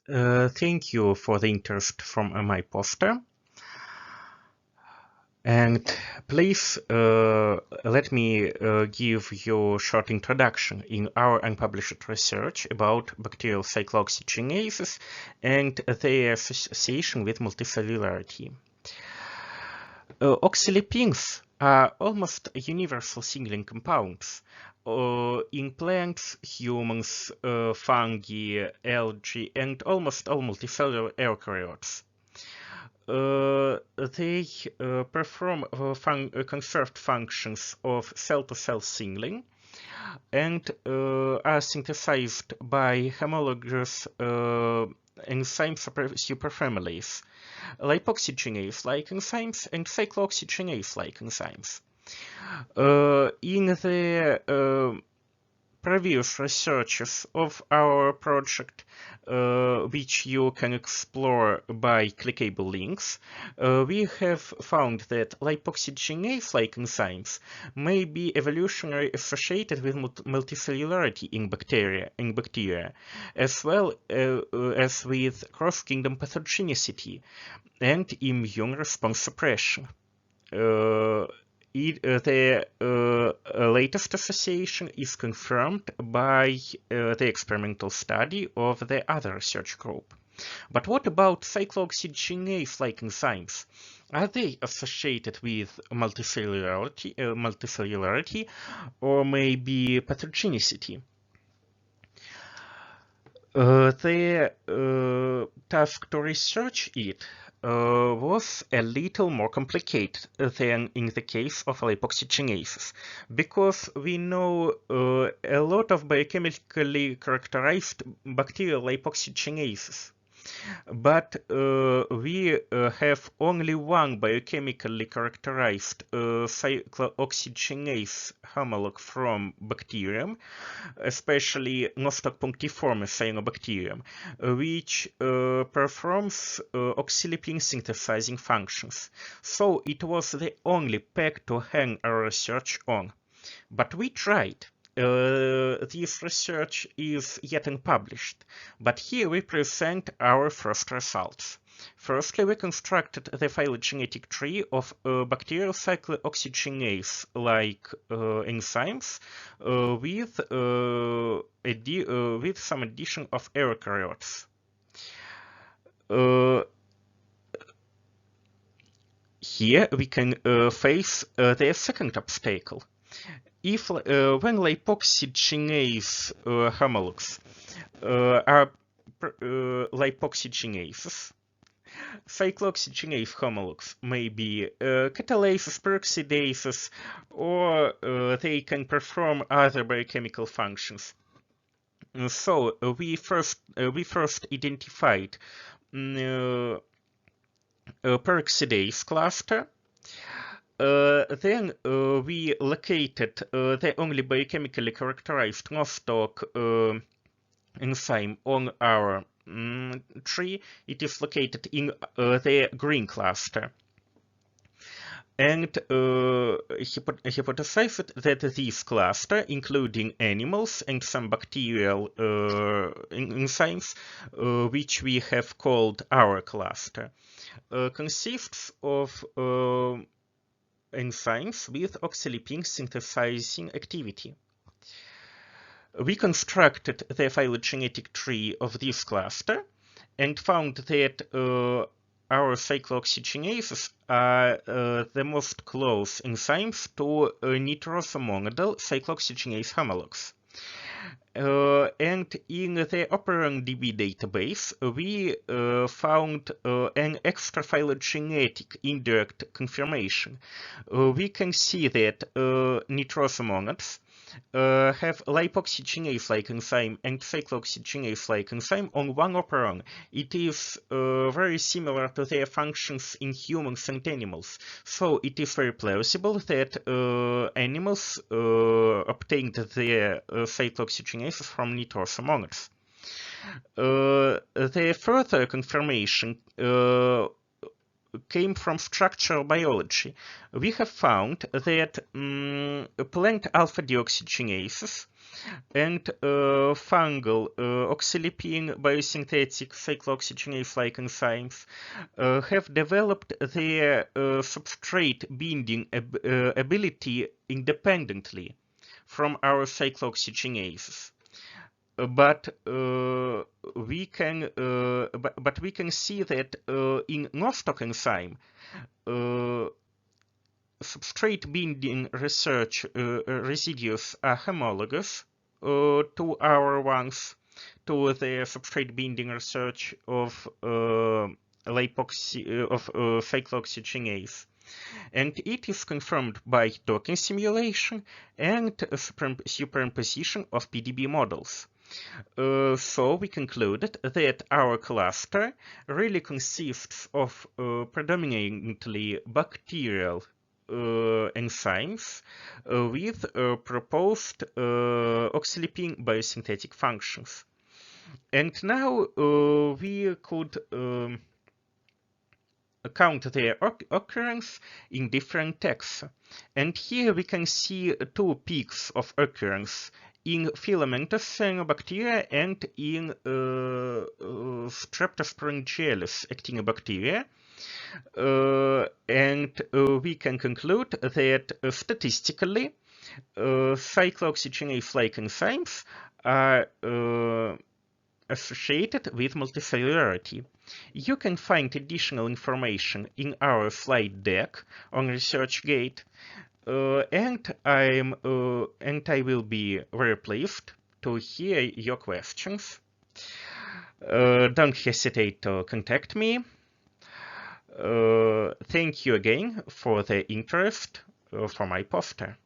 Thank you for the interest from my poster. And please let me give you a short introduction in our unpublished research about bacterial cyclooxygenases and their association with multicellularity. Oxylipins are almost universal signaling compounds in plants, humans, fungi, algae, and almost all multicellular eukaryotes. They perform conserved functions of cell-to-cell signaling and are synthesized by homologous enzyme superfamilies, lipoxygenase-like enzymes and cyclooxygenase-like enzymes. In the previous researches of our project, which you can explore by clickable links, we have found that lipoxygenase-like enzymes may be evolutionarily associated with multicellularity in bacteria, as well as with cross-kingdom pathogenicity and immune response suppression. The latest association is confirmed by the experimental study of the other research group. But what about cyclooxygenase-like enzymes? Are they associated with multicellularity or maybe pathogenicity? The task to research it was a little more complicated than in the case of lipoxygenases, because we know a lot of biochemically characterized bacterial lipoxygenases. But we have only one biochemically characterized cyclooxygenase homolog from bacterium, especially Nostoc punctiforme cyanobacterium, which performs oxylipin synthesizing functions. So it was the only peg to hang our research on. But we tried. This research is yet unpublished, but here we present our first results. Firstly, we constructed the phylogenetic tree of bacterial cyclooxygenase-like enzymes with some addition of eukaryotes. Here we can face the second obstacle. If when lipoxygenase homologs are lipoxygenases, cyclooxygenase homologs may be catalases, peroxidases, or they can perform other biochemical functions. So we first identified a peroxidase cluster. Then we located the only biochemically characterized Nostoc enzyme on our tree. It is located in the green cluster. And hypothesized that this cluster, including animals and some bacterial enzymes, which we have called our cluster, consists of enzymes with oxylipin synthesizing activity. We constructed the phylogenetic tree of this cluster and found that our cyclooxygenases are the most close enzymes to nitrosomonadal cyclooxygenase homologs. And in the OperonDB database, we found an extra phylogenetic indirect confirmation. We can see that nitrosomonads have lipoxygenase-like enzyme and cyclooxygenase-like enzyme on one operon. It is very similar to their functions in humans and animals. So it is very plausible that animals obtained their cyclooxygenases from nitrosomonads. The further confirmation came from structural biology. We have found that plant alpha-deoxygenases and fungal oxylipine biosynthetic cyclooxygenase-like enzymes have developed their substrate binding ability independently from our cyclooxygenases. But we can see that in Nostoc enzyme, substrate binding research residues are homologous to our ones, to the substrate binding research of cyclooxygenase. And it is confirmed by docking simulation and superimposition of PDB models. So we concluded that our cluster really consists of predominantly bacterial enzymes with proposed oxylipine biosynthetic functions. And now we could count their occurrence in different texts. And here we can see two peaks of occurrence in filamentous cyanobacteria and in Streptosporingiales actinobacteria. And we can conclude that statistically, cyclooxygenase-like enzymes are associated with multicellularity. You can find additional information in our slide deck on ResearchGate, and I will be very pleased to hear your questions. Don't hesitate to contact me. Thank you again for the interest for my poster.